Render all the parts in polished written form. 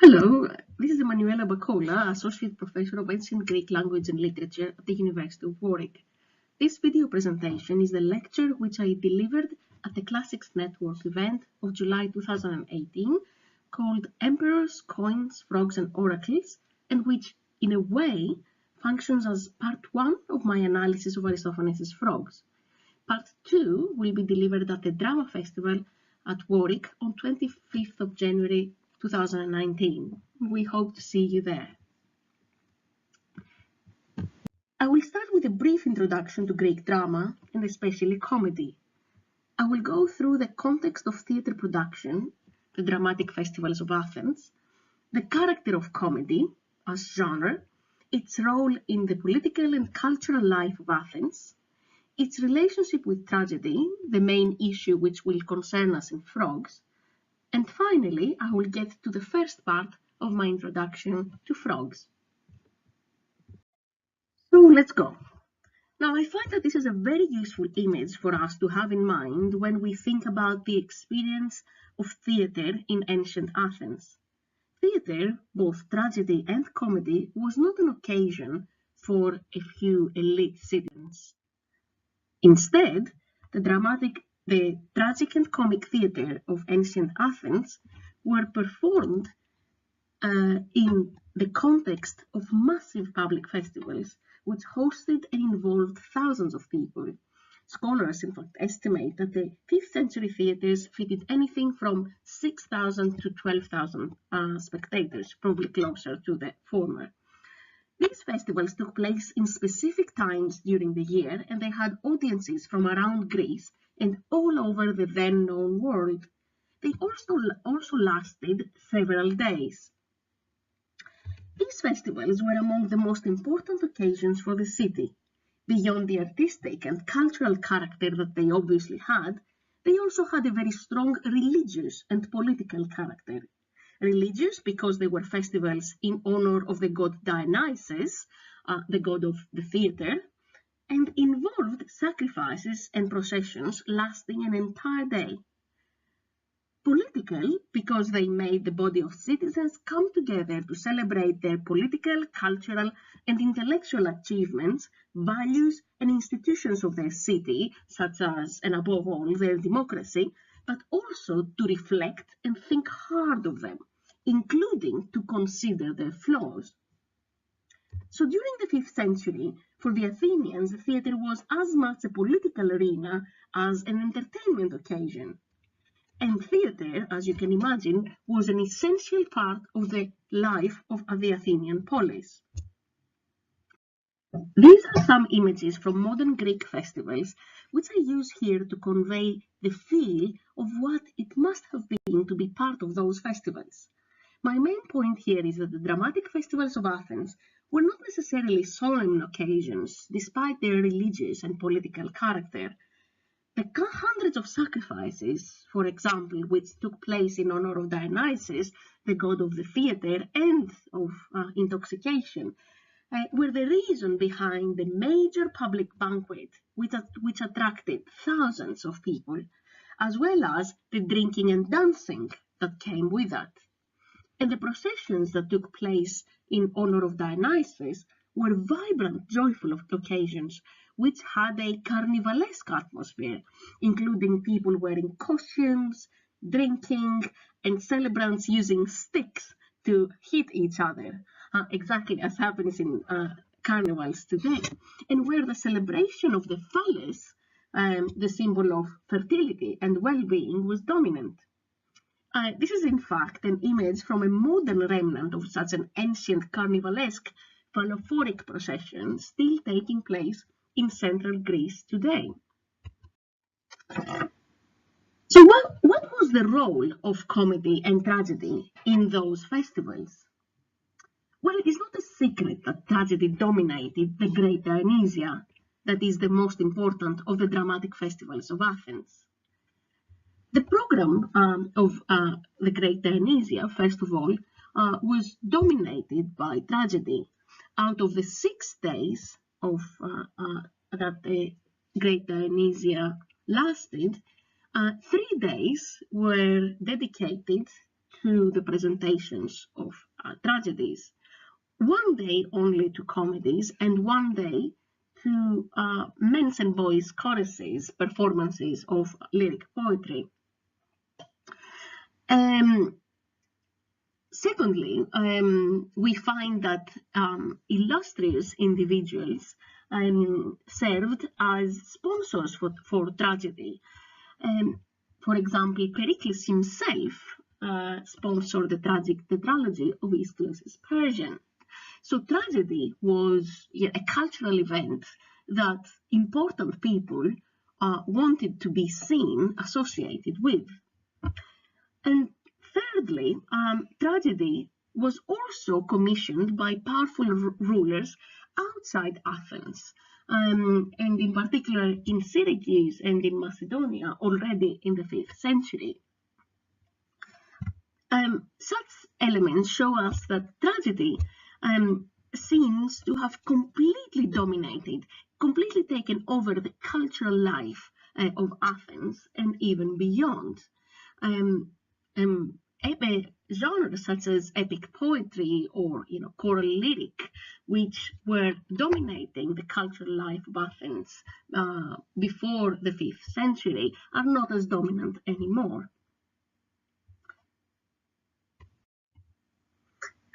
Hello, this is Emmanuela Bakola, Associate Professor of Ancient Greek Language and Literature at the University of Warwick. This video presentation is the lecture which I delivered at the Classics Network event of July 2018 called Emperors, Coins, Frogs and Oracles, and which, in a way, functions as part 1 of my analysis of Aristophanes' frogs. Part 2 will be delivered at the Drama Festival at Warwick on 25th of January 2019. We hope to see you there. I will start with a brief introduction to Greek drama, and especially comedy. I will go through the context of theatre production, the dramatic festivals of Athens, the character of comedy as genre, its role in the political and cultural life of Athens, its relationship with tragedy, the main issue which will concern us in Frogs, and finally, I will get to the first part of my introduction to frogs. So let's go. Now, I find that this is a very useful image for us to have in mind when we think about the experience of theatre in ancient Athens. Theatre, both tragedy and comedy, was not an occasion for a few elite citizens. Instead, the tragic and comic theatre of ancient Athens were performed in the context of massive public festivals, which hosted and involved thousands of people. Scholars, in fact, estimate that the 5th century theatres fitted anything from 6,000 to 12,000 spectators, probably closer to the former. These festivals took place in specific times during the year, and they had audiences from around Greece and all over the then known world. They also lasted several days. These festivals were among the most important occasions for the city. Beyond the artistic and cultural character that they obviously had, they also had a very strong religious and political character. Religious because they were festivals in honor of the god Dionysus, the god of the theatre, and involved sacrifices and processions lasting an entire day. Political because they made the body of citizens come together to celebrate their political, cultural, and intellectual achievements, values, and institutions of their city, such as, and above all, their democracy, but also to reflect and think hard of them, including to consider their flaws. So during the 5th century, for the Athenians, theatre was as much a political arena as an entertainment occasion. And theatre, as you can imagine, was an essential part of the life of the Athenian polis. These are some images from modern Greek festivals, which I use here to convey the feel of what it must have been to be part of those festivals. My main point here is that the dramatic festivals of Athens were not necessarily solemn occasions, despite their religious and political character. The hundreds of sacrifices, for example, which took place in honor of Dionysus, the god of the theatre and of intoxication, were the reason behind the major public banquet which attracted thousands of people, as well as the drinking and dancing that came with that. And the processions that took place in honor of Dionysus were vibrant, joyful occasions, which had a carnivalesque atmosphere, including people wearing costumes, drinking, and celebrants using sticks to hit each other, exactly as happens in carnivals today, and where the celebration of the phallus, the symbol of fertility and well-being, was dominant. This is in fact an image from a modern remnant of such an ancient carnivalesque phallophoric procession still taking place in central Greece today. So what was the role of comedy and tragedy in those festivals? Well, it is not a secret that tragedy dominated the Great Dionysia, that is the most important of the dramatic festivals of Athens. The program of the Great Dionysia, first of all, was dominated by tragedy. Out of the 6 days of that the Great Dionysia lasted, 3 days were dedicated to the presentations of tragedies. One day only to comedies, and one day to men's and boys' choruses, performances of lyric poetry. Secondly, we find that illustrious individuals served as sponsors for tragedy. For example, Pericles himself sponsored the tragic tetralogy of Aeschylus' Persian. So tragedy was a cultural event that important people wanted to be seen, associated with. And thirdly, tragedy was also commissioned by powerful rulers outside Athens, and in particular in Syracuse and in Macedonia already in the 5th century. Such elements show us that tragedy seems to have completely dominated, completely taken over the cultural life of Athens and even beyond. Genres such as epic poetry or choral lyric, which were dominating the cultural life of Athens before the 5th century, are not as dominant anymore.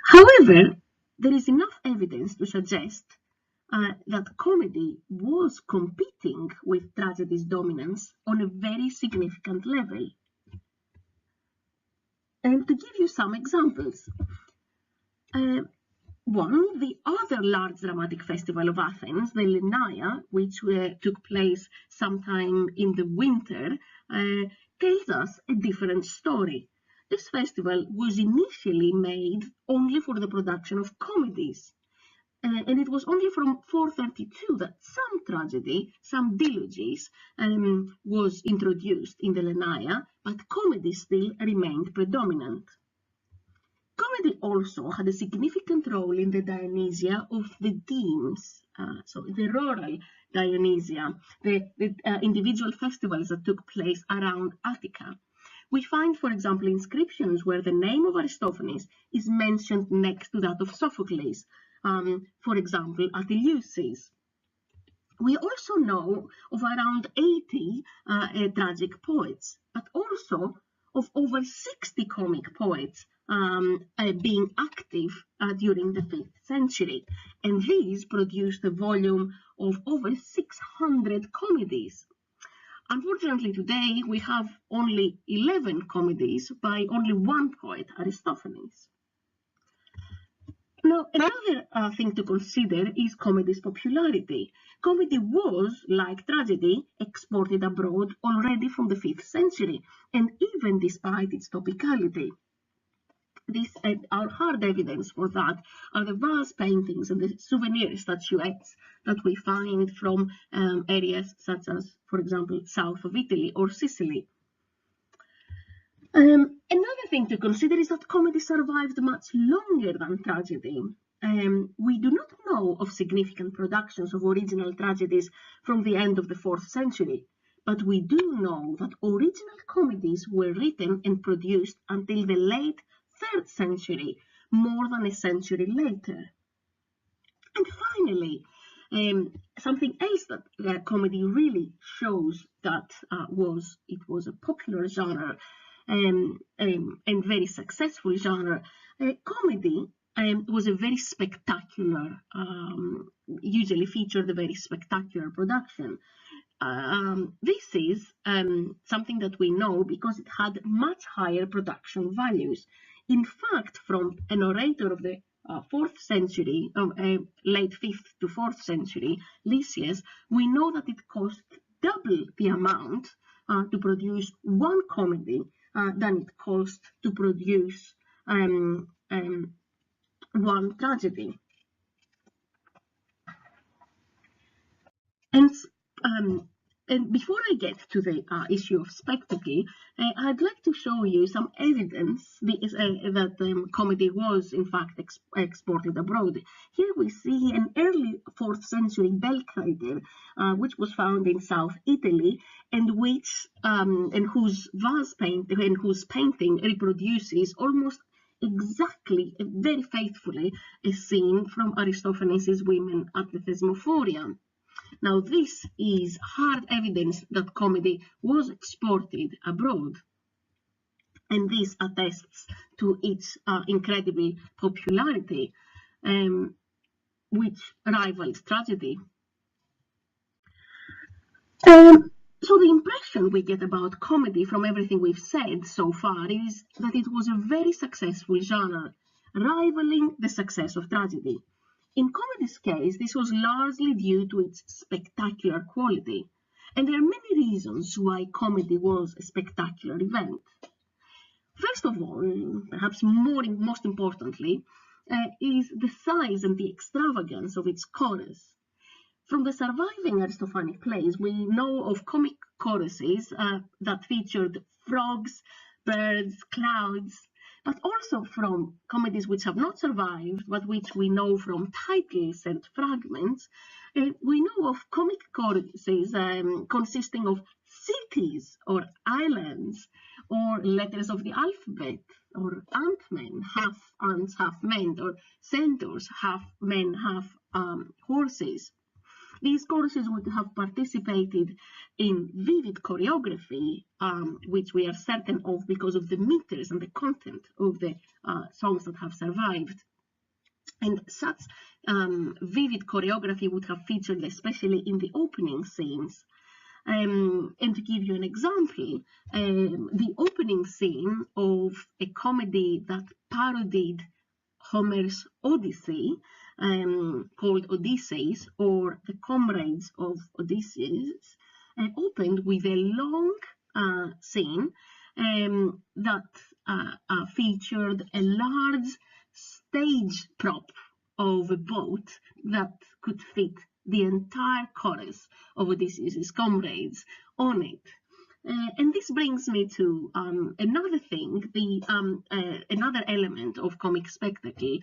However, there is enough evidence to suggest that comedy was competing with tragedy's dominance on a very significant level. And to give you some examples, one, the other large dramatic festival of Athens, the Lenaea, which took place sometime in the winter, tells us a different story. This festival was initially made only for the production of comedies. And it was only from 432 that some tragedy, some dilogies, was introduced in the Lenaea, but comedy still remained predominant. Comedy also had a significant role in the Dionysia of the Demes, so the rural Dionysia, the individual festivals that took place around Attica. We find, for example, inscriptions where the name of Aristophanes is mentioned next to that of Sophocles, for example, at Eleusis. We also know of around 80 tragic poets, but also of over 60 comic poets being active during the 5th century. And these produced a volume of over 600 comedies. Unfortunately, today we have only 11 comedies by only one poet, Aristophanes. Now, another thing to consider is comedy's popularity. Comedy was, like tragedy, exported abroad already from the 5th century, and even despite its topicality. Our hard evidence for that are the vase paintings and the souvenir statuettes that we find from areas such as, for example, south of Italy or Sicily. Another thing to consider is that comedy survived much longer than tragedy. We do not know of significant productions of original tragedies from the end of the 4th century, but we do know that original comedies were written and produced until the late 3rd century, more than a century later. And finally, something else that comedy really shows that it was a popular genre and very successful genre. Comedy was a very spectacular, usually featured a very spectacular production. This is something that we know because it had much higher production values. In fact, from an orator of the 4th century, late 5th to 4th century, Lysias, we know that it cost double the amount to produce one comedy than it cost to produce one tragedy. And And before I get to the issue of spectacle, I'd like to show you some evidence that comedy was in fact exported abroad. Here we see an early 4th century bell crater, which was found in South Italy, and whose painting reproduces almost exactly, very faithfully, a scene from Aristophanes' Women at the Thesmophoria. Now, this is hard evidence that comedy was exported abroad, and this attests to its incredible popularity, which rivals tragedy. So the impression we get about comedy from everything we've said so far is that it was a very successful genre, rivaling the success of tragedy. In comedy's case, this was largely due to its spectacular quality, and there are many reasons why comedy was a spectacular event. First of all, perhaps most importantly, is the size and the extravagance of its chorus. From the surviving Aristophanes plays, we know of comic choruses that featured frogs, birds, clouds, but also from comedies which have not survived, but which we know from titles and fragments. We know of comic choruses consisting of cities or islands or letters of the alphabet, or ant-men, half ants, half men, or centaurs, half men, half horses. These choruses would have participated in vivid choreography, which we are certain of because of the meters and the content of the songs that have survived. And such vivid choreography would have featured especially in the opening scenes. And to give you an example, the opening scene of a comedy that parodied Homer's Odyssey, called Odysseus, or the Comrades of Odysseus, opened with a long scene that featured a large stage prop of a boat that could fit the entire chorus of Odysseus' comrades on it. And this brings me to another thing, another element of comic spectacle,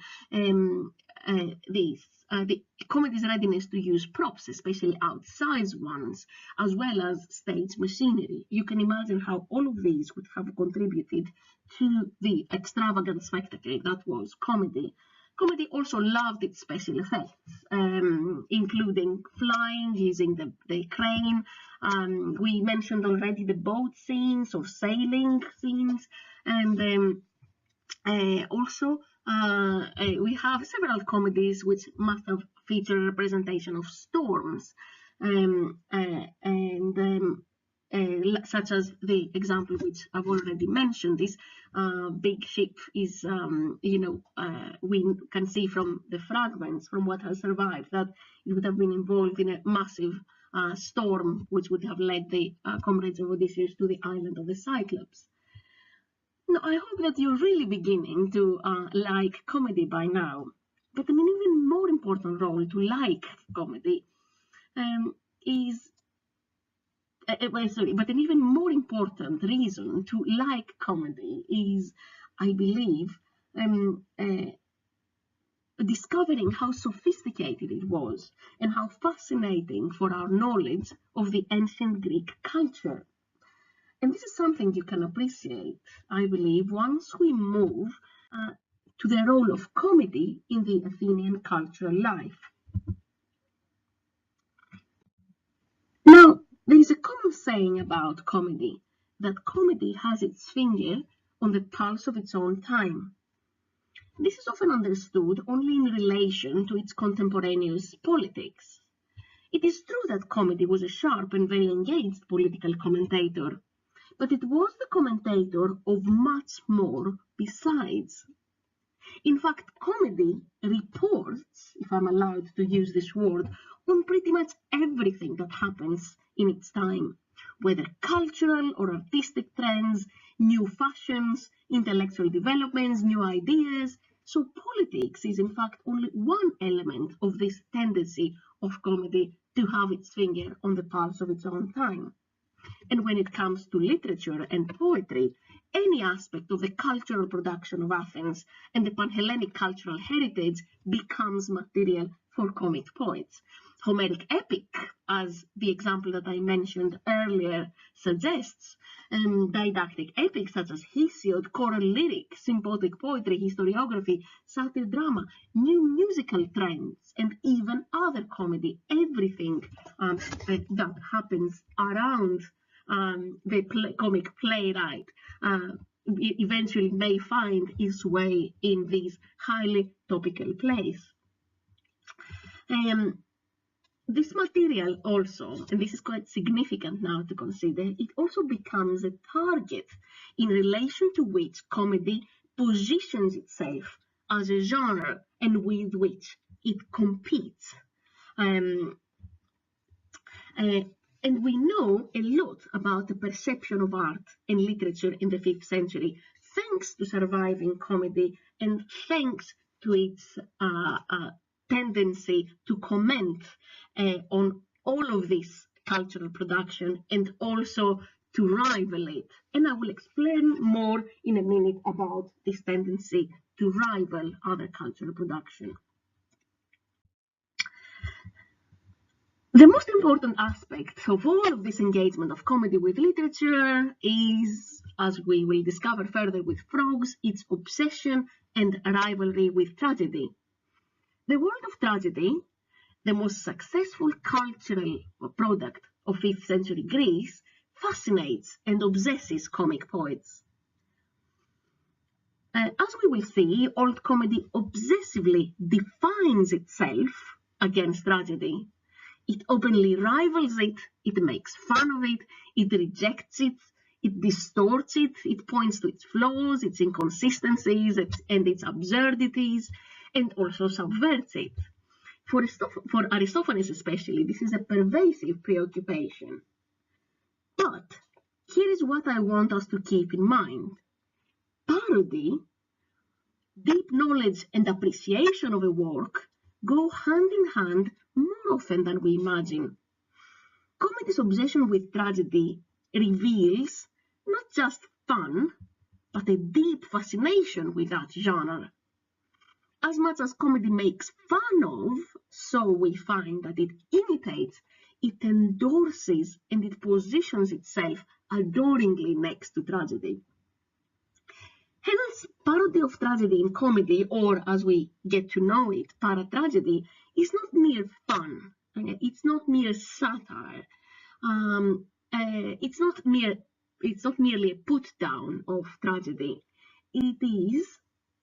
the comedy's readiness to use props, especially outside ones, as well as stage machinery. You can imagine how all of these would have contributed to the extravagant spectacle that was comedy. Comedy also loved its special effects, including flying, using the crane. We mentioned already the boat scenes or sailing scenes, and also we have several comedies which must have featured representation of storms, such as the example which I've already mentioned. This big ship is, we can see from the fragments, from what has survived, that it would have been involved in a massive storm, which would have led the comrades of Odysseus to the island of the Cyclops. Now, I hope that you're really beginning to like comedy by now, but an even more important role to like comedy but an even more important reason to like comedy is, I believe, discovering how sophisticated it was and how fascinating for our knowledge of the ancient Greek culture. And this is something you can appreciate, I believe, once we move to the role of comedy in the Athenian cultural life. Now, there is a common saying about comedy, that comedy has its finger on the pulse of its own time. This is often understood only in relation to its contemporaneous politics. It is true that comedy was a sharp and very engaged political commentator, but it was the commentator of much more besides. In fact, comedy reports, if I'm allowed to use this word, on pretty much everything that happens in its time, whether cultural or artistic trends, new fashions, intellectual developments, new ideas. So politics is in fact only one element of this tendency of comedy to have its finger on the pulse of its own time. And when it comes to literature and poetry, any aspect of the cultural production of Athens and the Panhellenic cultural heritage becomes material for comic poets. Homeric epic, as the example that I mentioned earlier suggests, didactic epics such as Hesiod, choral lyric, sympotic poetry, historiography, satire drama, new musical trends, and even other comedy, everything that happens around the comic playwright eventually may find its way in these highly topical plays. This material also, and this is quite significant now to consider, it also becomes a target in relation to which comedy positions itself as a genre and with which it competes. And we know a lot about the perception of art and literature in the 5th century, thanks to surviving comedy and thanks to its tendency to comment on all of this cultural production and also to rival it. And I will explain more in a minute about this tendency to rival other cultural production. The most important aspect of all of this engagement of comedy with literature is, as we will discover further with frogs, its obsession and rivalry with tragedy. The world of tragedy, the most successful cultural product of 5th century Greece, fascinates and obsesses comic poets. As we will see, old comedy obsessively defines itself against tragedy. It openly rivals it, it makes fun of it, it rejects it, it distorts it, it points to its flaws, its inconsistencies, and its absurdities, and also subverts it. For Aristophanes especially, this is a pervasive preoccupation. But here is what I want us to keep in mind. Parody, deep knowledge and appreciation of a work go hand in hand more often than we imagine. Comedy's obsession with tragedy reveals not just fun, but a deep fascination with that genre. As much as comedy makes fun of, so we find that it imitates, it endorses, and it positions itself adoringly next to tragedy. Hence, parody of tragedy in comedy, or as we get to know it, paratragedy, is not mere fun. It's not mere satire. It's not merely a put down of tragedy. It is,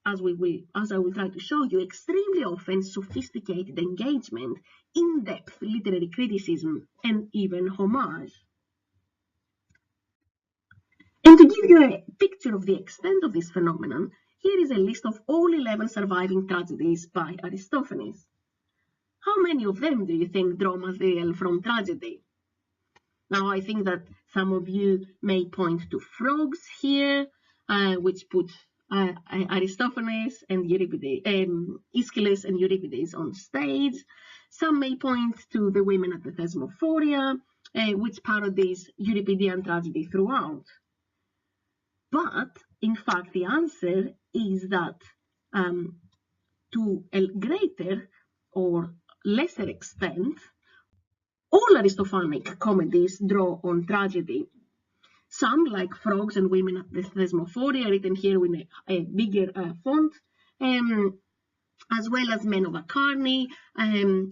as I will try to show you, extremely often sophisticated engagement, in-depth literary criticism, and even homage. And to give you a picture of the extent of this phenomenon, here is a list of all 11 surviving tragedies by Aristophanes. How many of them do you think draw material from tragedy? Now, I think that some of you may point to frogs here, which put Aristophanes and Aeschylus and Euripides on stage. Some may point to the women at the Thesmophoria, which parodies Euripidean tragedy throughout. But, in fact, the answer is that to a greater or lesser extent, all Aristophanic comedies draw on tragedy. Some, like Frogs and Women at the Thesmophoria, written here with a bigger font, as well as Men of Acharni,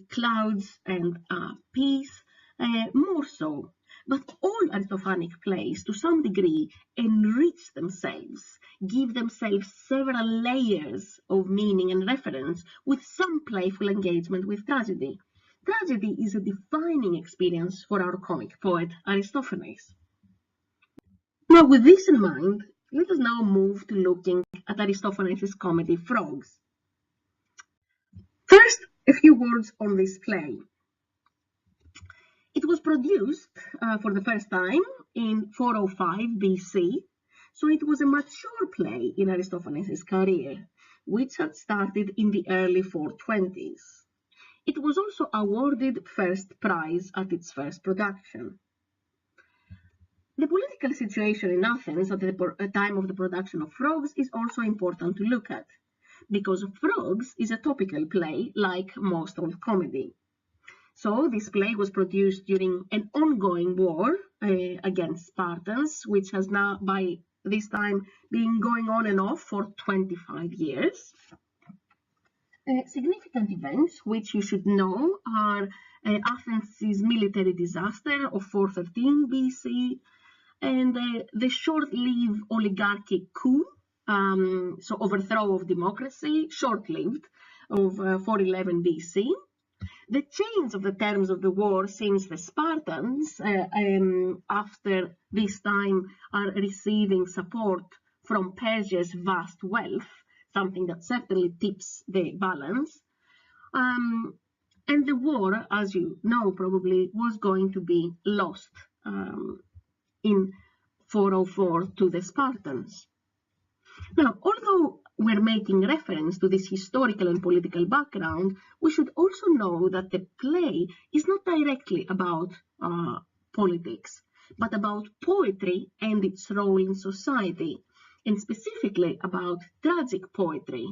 Clouds and Peace, more so. But all Aristophanic plays, to some degree, enrich themselves, give themselves several layers of meaning and reference, with some playful engagement with tragedy. Tragedy is a defining experience for our comic poet Aristophanes. Now, with this in mind, let us now move to looking at Aristophanes' comedy Frogs. First, a few words on this play. It was produced for the first time in 405 BC, so it was a mature play in Aristophanes' career, which had started in the early 420s. It was also awarded first prize at its first production. The political situation in Athens at the time of the production of Frogs is also important to look at, because Frogs is a topical play like most of comedy. So this play was produced during an ongoing war against Spartans, which has now by this time been going on and off for 25 years. Significant events which you should know are Athens' military disaster of 413 BC, and the short-lived oligarchic coup, so overthrow of democracy, short-lived, of 411 BC. The change of the terms of the war, since the Spartans, after this time, are receiving support from Persia's vast wealth, something that certainly tips the balance. And the war, as you know probably, was going to be lost in 404 to the Spartans. Now, although we're making reference to this historical and political background, we should also know that the play is not directly about politics, but about poetry and its role in society, and specifically about tragic poetry,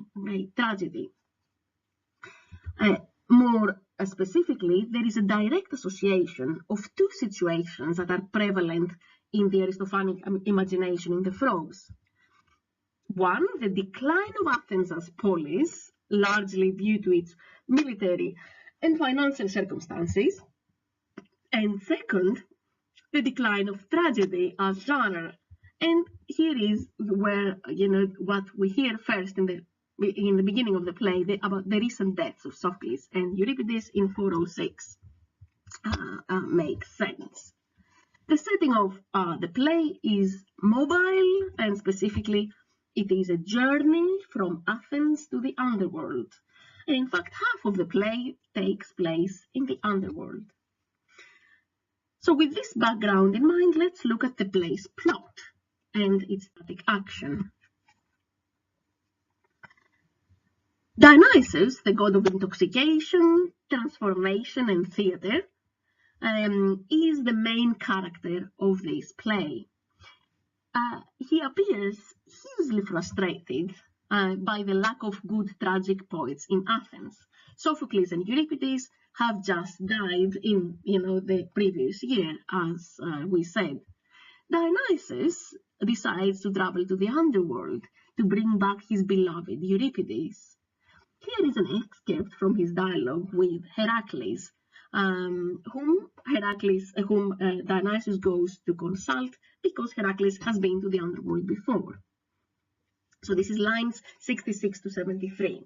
tragedy. More specifically, there is a direct association of two situations that are prevalent in the Aristophanic imagination in the Frogs. One, the decline of Athens as polis, largely due to its military and financial circumstances. And second, the decline of tragedy as genre. And here is where, what we hear first in the beginning of the play about the recent deaths of Sophocles and Euripides in 406 makes sense. The setting of the play is mobile, and specifically it is a journey from Athens to the underworld. And in fact, half of the play takes place in the underworld. So with this background in mind, let's look at the play's plot and its static action. Dionysus, the god of intoxication, transformation, and theatre, is the main character of this play. He appears hugely frustrated by the lack of good tragic poets in Athens. Sophocles and Euripides have just died in the previous year, as we said. Dionysus decides to travel to the underworld to bring back his beloved Euripides. Here is an excerpt from his dialogue with Heracles, whom Dionysus goes to consult because Heracles has been to the underworld before. So this is lines 66 to 73.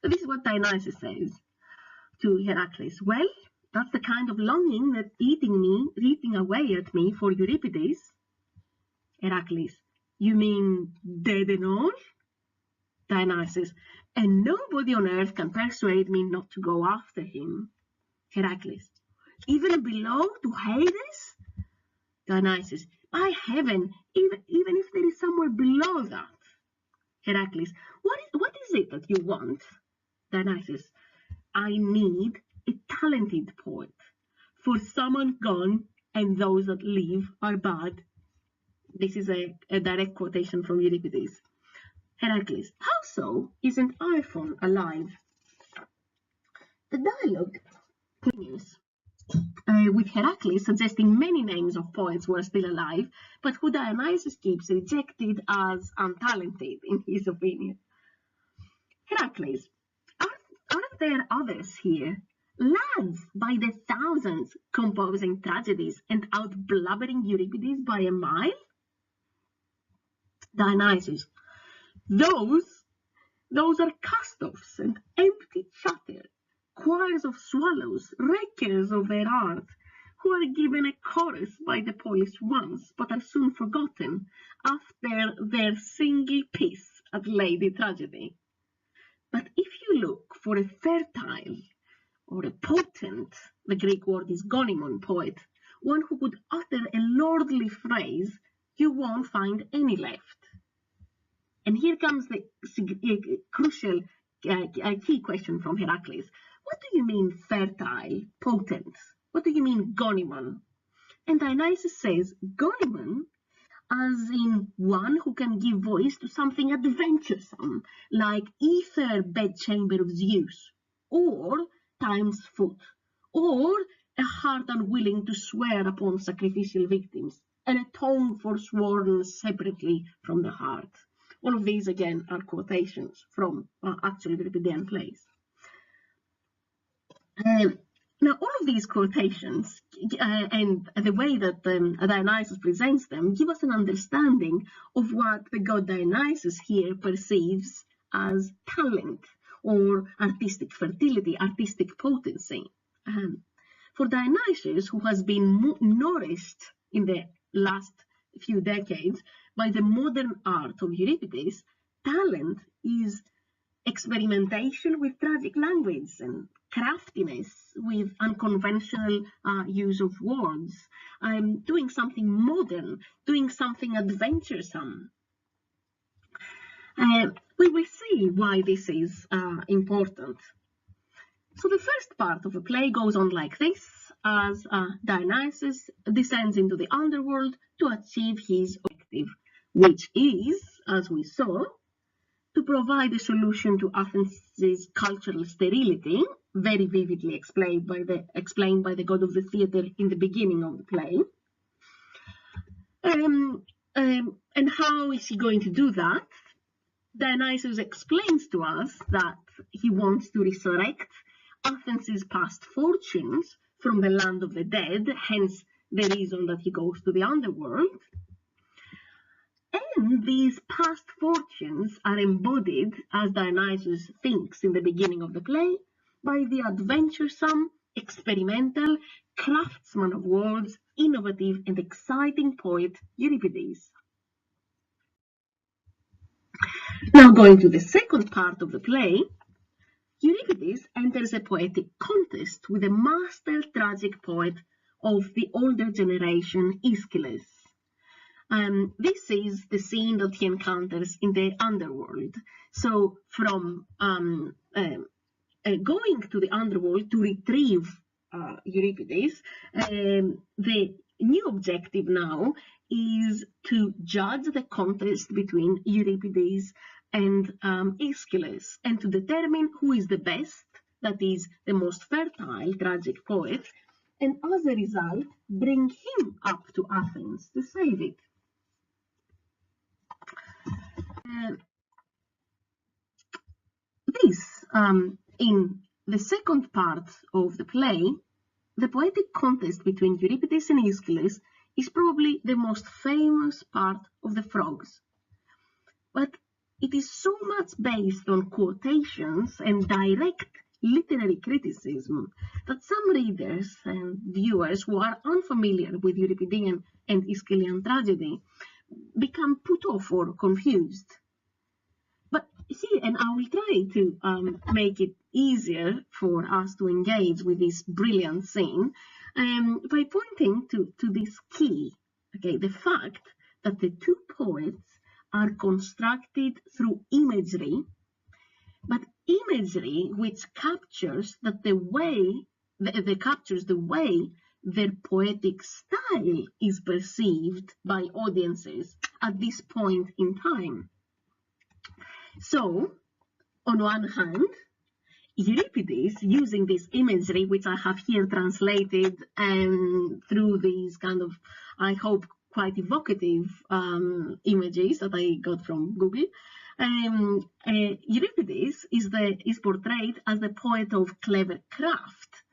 So this is what Dionysus says to Heracles. Well, that's the kind of longing that's eating away at me for Euripides. Heracles, you mean dead and all? Dionysus, and nobody on earth can persuade me not to go after him. Heracles, even below to Hades? Dionysus, by heaven, even if there is somewhere below that. Heracles, what is it that you want? Dionysus, I need a talented poet, for some are gone and those that live are bad. This is a direct quotation from Euripides. Heracles, how so? Isn't Iphone alive? The dialogue continues with Heracles suggesting many names of poets who are still alive, but who Dionysus keeps rejected as untalented, in his opinion. Heracles, aren't there others here? Lads by the thousands composing tragedies and out-blubbering Euripides by a mile? Dionysus, those are cast-offs and empty chatter, choirs of swallows, wreckers of their art, who are given a chorus by the polis once, but are soon forgotten after their single piece at Lady Tragedy. But if you look for a fertile or a potent, the Greek word is gonimon poet, one who could utter a lordly phrase, you won't find any left. And here comes the crucial key question from Heracles. what do you mean fertile, potent? What do you mean goniman? And Dionysus says, goniman, as in one who can give voice to something adventuresome, like ether bedchamber of Zeus, or time's foot, or a heart unwilling to swear upon sacrificial victims, and a tongue forsworn separately from the heart. All of these, again, are quotations from actual Euripidean plays. Now, all of these quotations and the way that Dionysus presents them give us an understanding of what the god Dionysus here perceives as talent or artistic fertility, artistic potency. For Dionysus, who has been nourished in the last few decades by the modern art of Euripides, talent is experimentation with tragic language and craftiness with unconventional use of words, doing something modern, doing something adventuresome. We will see why this is important. So the first part of the play goes on like this, as Dionysus descends into the underworld to achieve his objective, which is, as we saw, to provide a solution to Athens' cultural sterility, very vividly explained by the god of the theatre in the beginning of the play. And how is he going to do that? Dionysus explains to us that he wants to resurrect Athens' past fortunes from the land of the dead, hence the reason that he goes to the underworld. And these past fortunes are embodied, as Dionysus thinks in the beginning of the play, by the adventuresome, experimental, craftsman of words, innovative and exciting poet Euripides. Now, going to the second part of the play, Euripides enters a poetic contest with a master tragic poet of the older generation, Aeschylus. This is the scene that he encounters in the underworld. So from going to the underworld to retrieve Euripides, the new objective now is to judge the contest between Euripides and Aeschylus, and to determine who is the best, that is, the most fertile tragic poet, and as a result, bring him up to Athens to save it. In the second part of the play, the poetic contest between Euripides and Aeschylus is probably the most famous part of the Frogs. But it is so much based on quotations and direct literary criticism that some readers and viewers who are unfamiliar with Euripidean and Aeschylean tragedy become put off or confused. But see, and I will try to make it easier for us to engage with this brilliant scene by pointing to this key, okay, the fact that the two poets are constructed through imagery, but imagery which captures the way their poetic style is perceived by audiences at this point in time. So, on one hand, Euripides, using this imagery, which I have here translated through these kind of, I hope, quite evocative images that I got from Google, Euripides is portrayed as the poet of clever craft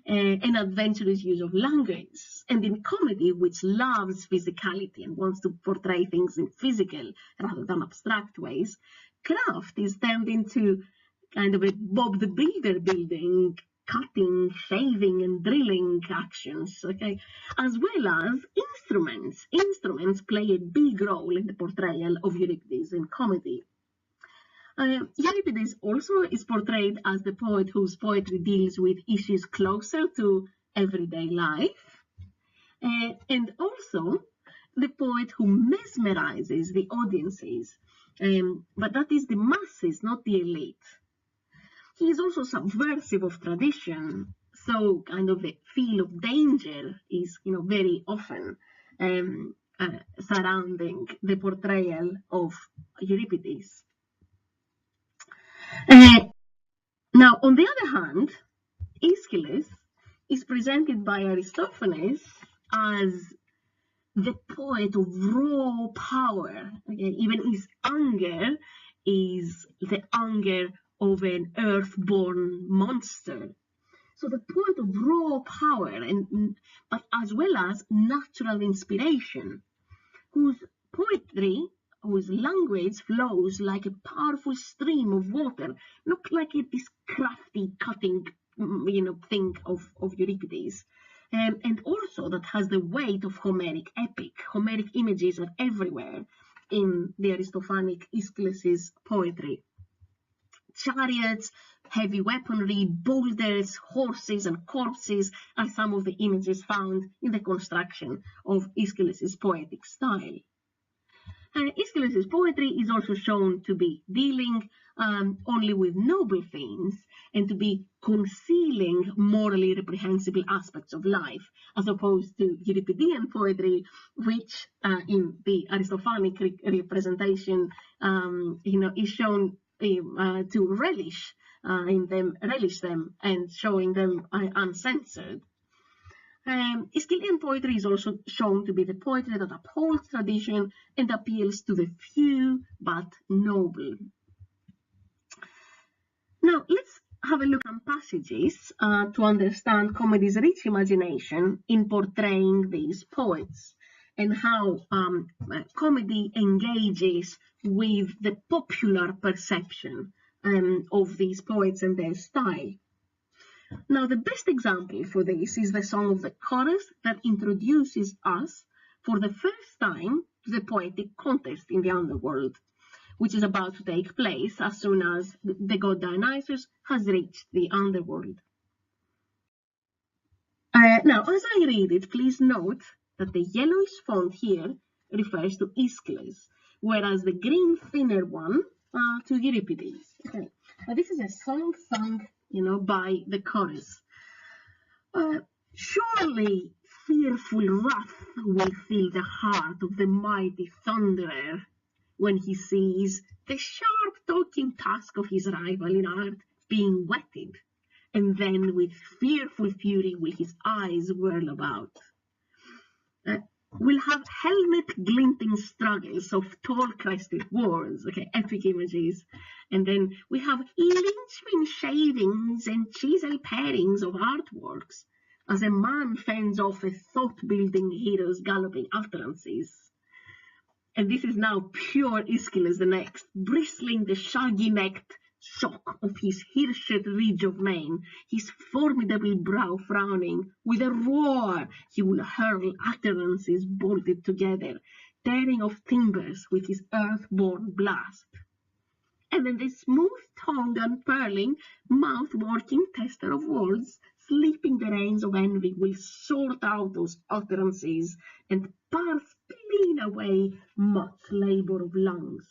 and adventurous use of language, and in comedy, which loves physicality and wants to portray things in physical rather than abstract ways, craft is turned into kind of a Bob the Builder building, cutting, shaving, and drilling actions, okay, as well as instruments. Instruments play a big role in the portrayal of Euripides in comedy. Euripides also is portrayed as the poet whose poetry deals with issues closer to everyday life, and also the poet who mesmerizes the audiences, but that is the masses, not the elite. He is also subversive of tradition, so kind of the feel of danger is, very often surrounding the portrayal of Euripides. Now, on the other hand, Aeschylus is presented by Aristophanes as the poet of raw power. Okay? Even his anger is the anger of an earth-born monster. So the poet of raw power, but as well as natural inspiration, whose poetry, whose language flows like a powerful stream of water, not like this crafty cutting, thing of Euripides. And also that has the weight of Homeric epic. Homeric images are everywhere in the Aristophanic Aeschylus's poetry. Chariots, heavy weaponry, boulders, horses, and corpses are some of the images found in the construction of Aeschylus's poetic style. Aeschylus's poetry is also shown to be dealing only with noble things and to be concealing morally reprehensible aspects of life, as opposed to Euripidean poetry, which in the Aristophanic representation, is shown to relish them, and showing them uncensored. Aeschylean poetry is also shown to be the poetry that upholds tradition and appeals to the few but noble. Now, let's have a look at passages to understand comedy's rich imagination in portraying these poets, and how comedy engages with the popular perception of these poets and their style. Now, the best example for this is the song of the chorus that introduces us for the first time to the poetic contest in the underworld, which is about to take place as soon as the god Dionysus has reached the underworld. Now, as I read it, please note that the yellowish font here refers to Aeschylus, whereas the green thinner one to Euripides. Okay. Now, this is a song sung, by the chorus. Surely fearful wrath will fill the heart of the mighty thunderer when he sees the sharp talking task of his rival in art being whetted, and then with fearful fury will his eyes whirl about. We'll have helmet glinting struggles of tall crested wards, okay, epic images. And then we have linchpin shavings and chisel pairings of artworks as a man fends off a thought-building hero's galloping utterances. And this is now pure Aeschylus the next, bristling the shaggy-necked shock of his hirsute ridge of mane, his formidable brow frowning. With a roar he will hurl utterances bolted together, tearing off timbers with his earth-born blast. And then the smooth-tongued, unfurling, mouth-working tester of words, sleeping the reins of envy, will sort out those utterances and parse clean away much labour of lungs.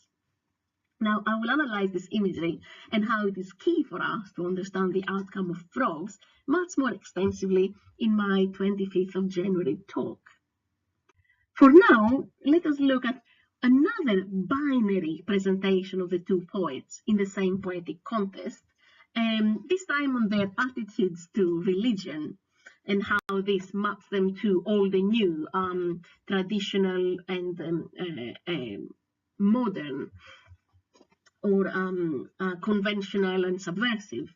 Now, I will analyze this imagery and how it is key for us to understand the outcome of frogs much more extensively in my 25th of January talk. For now, let us look at another binary presentation of the two poets in the same poetic contest, this time on their attitudes to religion and how this maps them to all the new, traditional and modern, or conventional and subversive.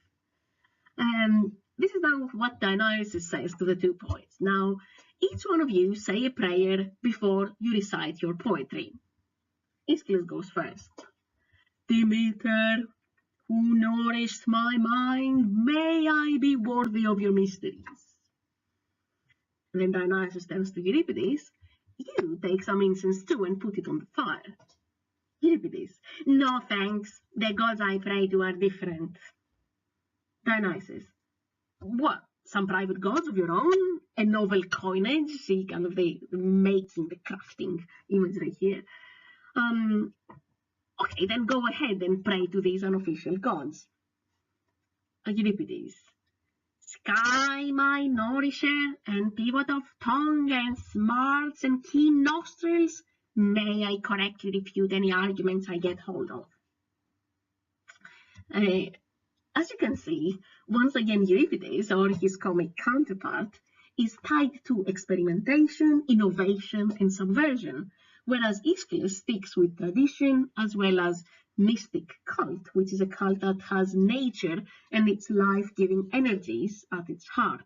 This is now what Dionysus says to the two poets. Now, each one of you say a prayer before you recite your poetry. Aeschylus goes first. Demeter, who nourished my mind, may I be worthy of your mysteries. And then Dionysus turns to Euripides. You take some incense too and put it on the fire. Euripides. No thanks. The gods I pray to are different. Dionysus. What? Some private gods of your own? A novel coinage? See kind of the making, the crafting imagery here. Okay, then go ahead and pray to these unofficial gods. Euripides. Sky my nourisher and pivot of tongue and smarts and keen nostrils, may I correctly refute any arguments I get hold of. As you can see, once again Euripides, or his comic counterpart, is tied to experimentation, innovation, and subversion, whereas Aeschylus sticks with tradition as well as mystic cult, which is a cult that has nature and its life-giving energies at its heart.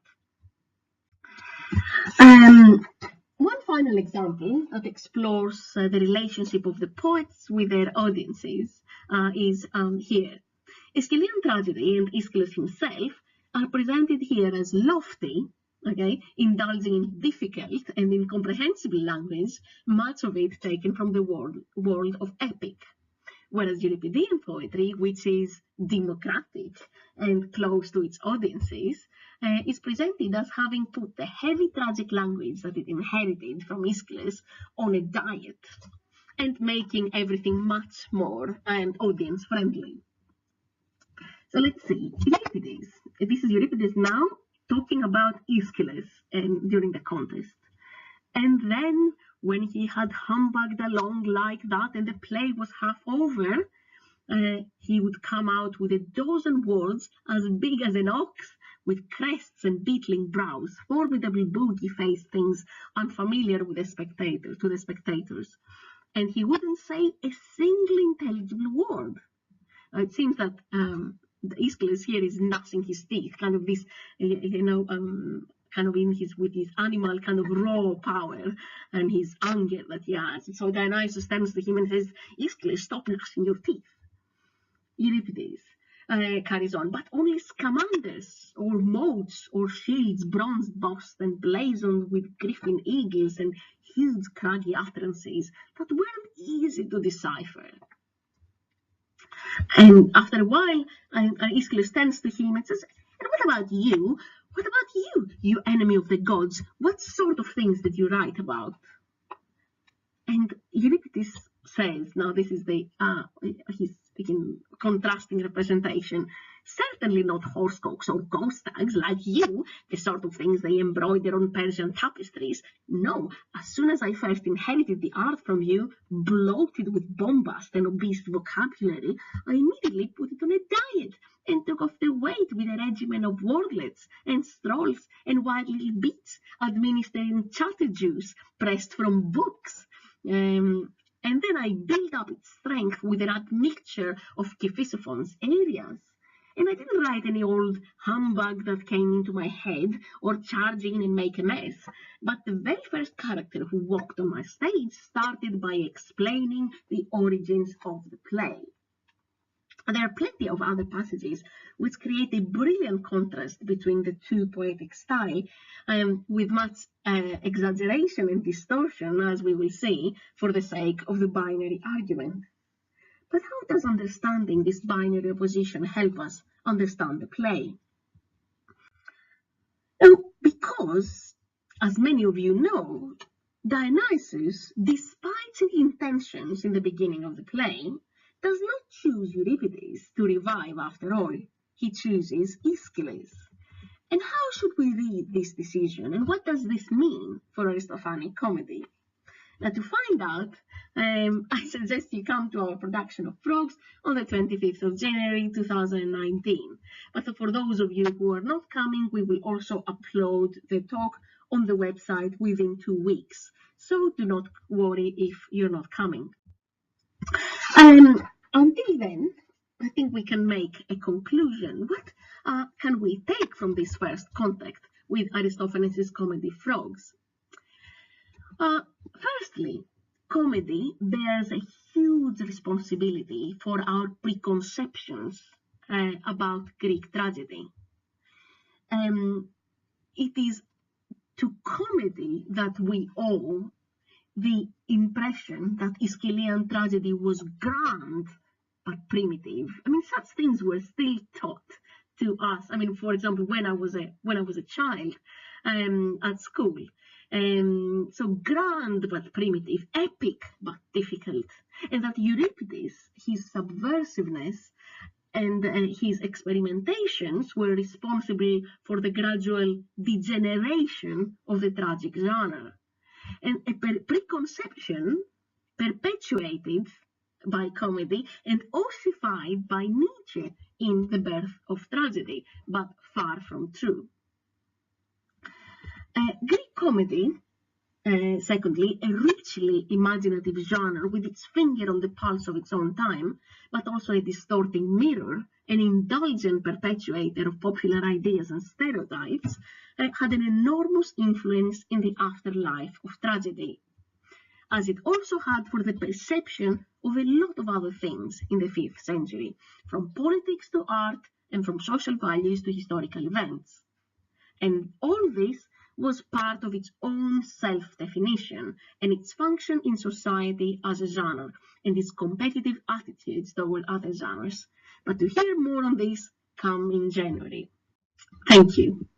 One final example that explores the relationship of the poets with their audiences is here. Aeschylean tragedy and Aeschylus himself are presented here as lofty, okay, indulging in difficult and incomprehensible language, much of it taken from the world of epic. Whereas Euripidean poetry, which is democratic and close to its audiences, is presented as having put the heavy tragic language that it inherited from Aeschylus on a diet and making everything much more audience friendly. So let's see, Euripides. This is Euripides now talking about Aeschylus during the contest. And then when he had humbugged along like that and the play was half over, he would come out with a dozen words as big as an ox, with crests and beetling brows, formidable booty-faced things unfamiliar with the spectators. And he wouldn't say a single intelligible word. It seems that the Aeschylus here is gnashing his teeth, kind of this, kind of with his animal kind of raw power and his anger that he has. So Dionysus turns to him and says, Aeschylus, stop gnashing your teeth. Euripides carries on, but only scamanders or moats or shields bronzed bossed and blazoned with griffin eagles and huge craggy utterances that weren't easy to decipher. And after a while, Aeschylus turns to him and says, and what about you? What about you, you enemy of the gods? What sort of things did you write about? And Euripides says, now this is he's speaking contrasting representation, certainly not horsecoques or ghost tags like you, the sort of things they embroider on Persian tapestries. No, as soon as I first inherited the art from you, bloated with bombast and obese vocabulary, I immediately put it on a diet and took off the weight with a regimen of wordlets and strolls and wild little bits, administering chatter juice pressed from books. And then I built up its strength with an admixture of Cephisophone's areas. And I didn't write any old humbug that came into my head or charge in and make a mess. But the very first character who walked on my stage started by explaining the origins of the play. And there are plenty of other passages which create a brilliant contrast between the two poetic styles, with much exaggeration and distortion, as we will see, for the sake of the binary argument. But how does understanding this binary opposition help us understand the play? Now, because, as many of you know, Dionysus, despite his intentions in the beginning of the play, does not choose Euripides to revive after all. He chooses Aeschylus. And how should we read this decision, and what does this mean for Aristophanic comedy? Now, to find out, I suggest you come to our production of Frogs on the 25th of January 2019. But for those of you who are not coming, we will also upload the talk on the website within 2 weeks. So do not worry if you're not coming. Until then, I think we can make a conclusion. What can we take from this first contact with Aristophanes' comedy Frogs? Firstly, comedy bears a huge responsibility for our preconceptions about Greek tragedy. It is to comedy that we owe the impression that Aeschylean tragedy was grand but primitive. I mean, such things were still taught to us. I mean, for example, when I was a child at school. So grand but primitive, epic but difficult, and that Euripides, his subversiveness, and his experimentations were responsible for the gradual degeneration of the tragic genre, and a preconception perpetuated by comedy and ossified by Nietzsche in The Birth of Tragedy, but far from true. Greek comedy, secondly, a richly imaginative genre with its finger on the pulse of its own time, but also a distorting mirror, an indulgent perpetuator of popular ideas and stereotypes, had an enormous influence in the afterlife of tragedy, as it also had for the perception of a lot of other things in the 5th century, from politics to art and from social values to historical events. And all this was part of its own self-definition and its function in society as a genre and its competitive attitudes toward other genres. But to hear more on this, come in January. Thank you.